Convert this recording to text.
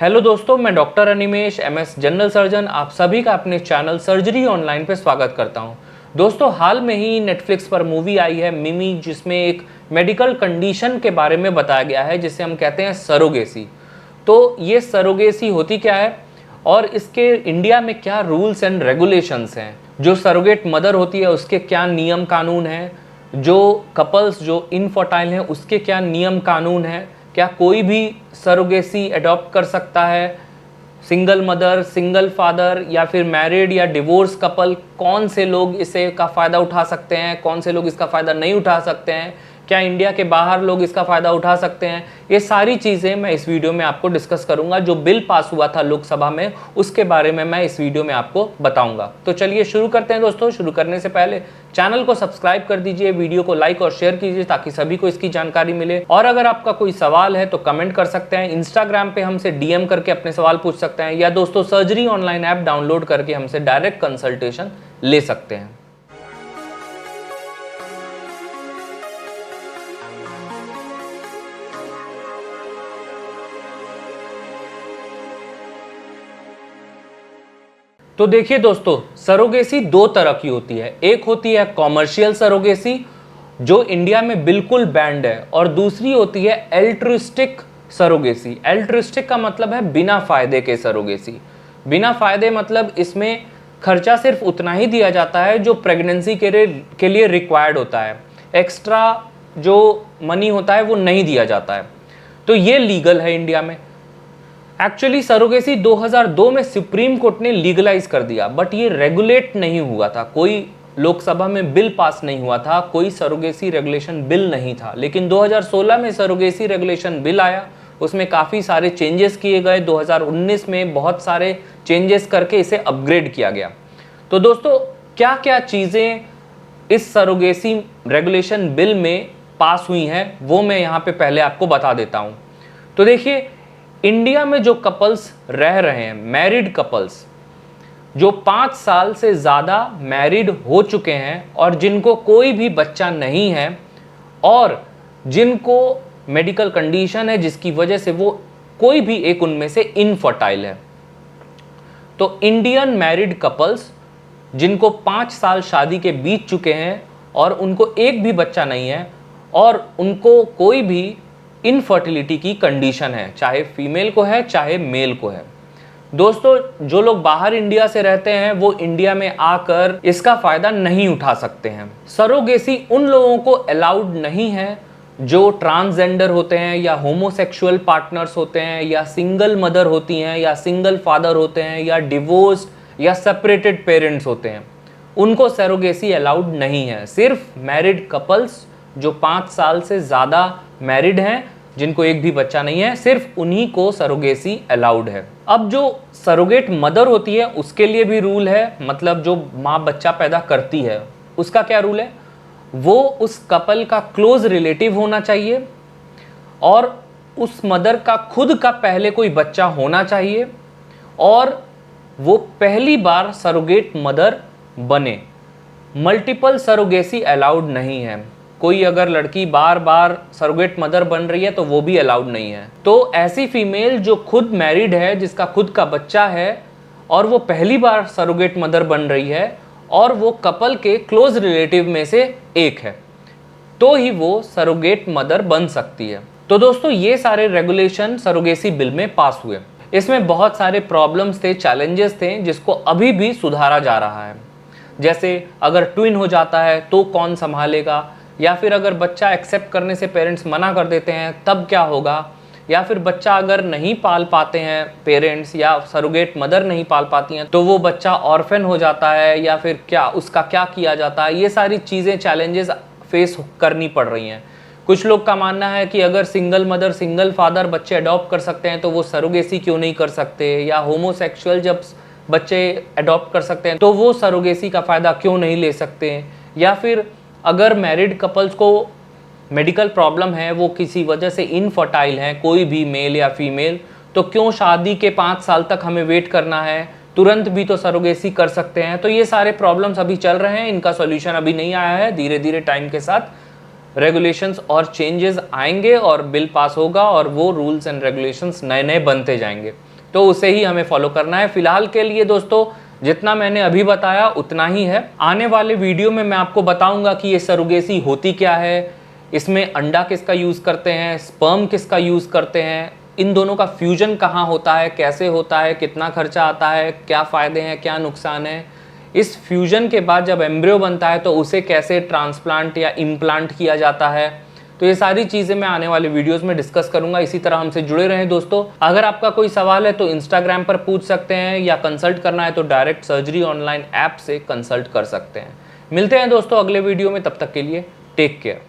Hello दोस्तों, मैं doctor Animesh MS general surgeon आप सभी का अपने चैनल सर्जरी ऑनलाइन पे स्वागत करता हूं। दोस्तों, हाल में ही नेटफ्लिक्स पर मूवी आई है मिमी, जिसमें एक मेडिकल कंडीशन के बारे में बताया गया है जिसे हम कहते हैं सरोगेसी। तो ये सरोगेसी होती क्या है और इसके इंडिया में क्या रूल्स एंड रेगुलेशंस हैं, जो सरोगेट मदर होती है उसके क्या नियम कानून हैं, जो कपल्स जो इनफर्टाइल हैं उसके क्या नियम कानून हैं, क्या कोई भी सरोगेसी अडॉप्ट कर सकता है, सिंगल मदर, सिंगल फादर या फिर मैरिड या डिवोर्स कपल, कौन से लोग इसे का फ़ायदा उठा सकते हैं, कौन से लोग इसका फ़ायदा नहीं उठा सकते हैं, क्या इंडिया के बाहर लोग इसका फ़ायदा उठा सकते हैं। ये सारी चीज़ें मैं इस वीडियो में आपको डिस्कस करूंगा। जो बिल पास हुआ था लोकसभा में उसके बारे में मैं इस वीडियो में आपको बताऊंगा। तो चलिए शुरू करते हैं दोस्तों। शुरू करने से पहले चैनल को सब्सक्राइब कर दीजिए, वीडियो को लाइक और शेयर कीजिए ताकि सभी को इसकी जानकारी मिले। और अगर आपका कोई सवाल है तो कमेंट कर सकते हैं, इंस्टाग्राम पे हमसे डीएम करके अपने सवाल पूछ सकते हैं, या दोस्तों सर्जरी ऑनलाइन ऐप डाउनलोड करके हमसे डायरेक्ट कंसल्टेशन ले सकते हैं। तो देखिए दोस्तों, सरोगेसी दो तरह की होती है। एक होती है कॉमर्शियल सरोगेसी जो इंडिया में बिल्कुल बैंड है, और दूसरी होती है एल्ट्रिस्टिक सरोगेसी। एल्ट्रिस्टिक का मतलब है बिना फायदे के सरोगेसी। बिना फायदे मतलब इसमें खर्चा सिर्फ उतना ही दिया जाता है जो प्रेगनेंसी के लिए रिक्वायर्ड होता है, एक्स्ट्रा जो मनी होता है वो नहीं दिया जाता है। तो ये लीगल है इंडिया में। एक्चुअली सरोगेसी 2002 में सुप्रीम कोर्ट ने लीगलाइज कर दिया, बट ये रेगुलेट नहीं हुआ था। कोई लोकसभा में बिल पास नहीं हुआ था, कोई सरोगेसी रेगुलेशन बिल नहीं था। लेकिन 2016 में सरोगेसी रेगुलेशन बिल आया, उसमें काफ़ी सारे चेंजेस किए गए। 2019 में बहुत सारे चेंजेस करके इसे अपग्रेड किया गया। तो दोस्तों, क्या क्या चीज़ें इस सरोगेसी रेगुलेशन बिल में पास हुई हैं वो मैं यहाँ पे पहले आपको बता देता हूँ। तो देखिए, इंडिया में जो कपल्स रह रहे हैं, मैरिड कपल्स जो 5 साल से ज़्यादा मैरिड हो चुके हैं और जिनको कोई भी बच्चा नहीं है और जिनको मेडिकल कंडीशन है जिसकी वजह से वो कोई भी एक उनमें से इनफर्टाइल है, तो इंडियन मैरिड कपल्स जिनको 5 साल शादी के बीत चुके हैं और उनको एक भी बच्चा नहीं है और उनको कोई भी इनफर्टिलिटी की कंडीशन है, चाहे फीमेल को है चाहे मेल को है। दोस्तों, जो लोग बाहर इंडिया से रहते हैं वो इंडिया में आकर इसका फायदा नहीं उठा सकते हैं। सरोगेसी उन लोगों को अलाउड नहीं है जो ट्रांसजेंडर होते हैं या होमोसेक्सुअल पार्टनर्स होते हैं या सिंगल मदर होती हैं या सिंगल फादर होते हैं या डिवोर्स्ड या सेपरेटेड पेरेंट्स होते हैं, उनको सरोगेसी अलाउड नहीं है। सिर्फ मैरिड कपल्स जो 5 साल से ज़्यादा मैरिड हैं, जिनको एक भी बच्चा नहीं है, सिर्फ उन्हीं को सरोगेसी अलाउड है। अब जो सरोगेट मदर होती है उसके लिए भी रूल है, मतलब जो माँ बच्चा पैदा करती है उसका क्या रूल है, वो उस कपल का क्लोज रिलेटिव होना चाहिए और उस मदर का खुद का पहले कोई बच्चा होना चाहिए और वो पहली बार सरोगेट मदर बने। मल्टीपल सरोगेसी अलाउड नहीं है। कोई अगर लड़की बार बार सरोगेट मदर बन रही है तो वो भी अलाउड नहीं है। तो ऐसी फीमेल जो खुद मैरिड है, जिसका खुद का बच्चा है और वो पहली बार सरोगेट मदर बन रही है और वो कपल के क्लोज रिलेटिव में से एक है, तो ही वो सरोगेट मदर बन सकती है। तो दोस्तों, ये सारे रेगुलेशन सरोगेसी बिल में पास हुए। इसमें बहुत सारे प्रॉब्लम्स थे, चैलेंजेस थे, जिसको अभी भी सुधारा जा रहा है। जैसे अगर ट्विन हो जाता है तो कौन संभालेगा, या फिर अगर बच्चा एक्सेप्ट करने से पेरेंट्स मना कर देते हैं तब क्या होगा, या फिर बच्चा अगर नहीं पाल पाते हैं पेरेंट्स या सरोगेट मदर नहीं पाल पाती हैं तो वो बच्चा ऑर्फन हो जाता है, या फिर क्या उसका क्या किया जाता है। ये सारी चीज़ें चैलेंजेस फेस करनी पड़ रही हैं। कुछ लोग का मानना है कि अगर सिंगल मदर सिंगल फादर बच्चे अडॉप्ट कर सकते हैं तो वो सरोगेसी क्यों नहीं कर सकते, या होमोसेक्सुअल जब बच्चे अडॉप्ट कर सकते हैं तो वो सरोगेसी का फ़ायदा क्यों नहीं ले सकते, या फिर अगर मैरिड कपल्स को मेडिकल प्रॉब्लम है, वो किसी वजह से इनफर्टाइल हैं, कोई भी मेल या फीमेल, तो क्यों शादी के 5 साल तक हमें वेट करना है, तुरंत भी तो सरोगेसी कर सकते हैं। तो ये सारे प्रॉब्लम्स अभी चल रहे हैं, इनका सॉल्यूशन अभी नहीं आया है। धीरे धीरे टाइम के साथ रेगुलेशंस और चेंजेस आएंगे और बिल पास होगा और वो रूल्स एंड रेगुलेशंस नए नए बनते जाएंगे। तो उसे ही हमें फॉलो करना है। फिलहाल के लिए दोस्तों जितना मैंने अभी बताया उतना ही है। आने वाले वीडियो में मैं आपको बताऊंगा कि ये सरोगेसी होती क्या है, इसमें अंडा किसका यूज़ करते हैं, स्पर्म किसका यूज़ करते हैं, इन दोनों का फ्यूजन कहाँ होता है, कैसे होता है, कितना खर्चा आता है, क्या फ़ायदे हैं, क्या नुकसान है। इस फ्यूजन के बाद जब एम्ब्रियो बनता है तो उसे कैसे ट्रांसप्लांट या इम्प्लांट किया जाता है। तो ये सारी चीज़ें मैं आने वाले वीडियोस में डिस्कस करूंगा। इसी तरह हमसे जुड़े रहें दोस्तों। अगर आपका कोई सवाल है तो इंस्टाग्राम पर पूछ सकते हैं, या कंसल्ट करना है तो डायरेक्ट सर्जरी ऑनलाइन ऐप से कंसल्ट कर सकते हैं। मिलते हैं दोस्तों अगले वीडियो में, तब तक के लिए टेक केयर।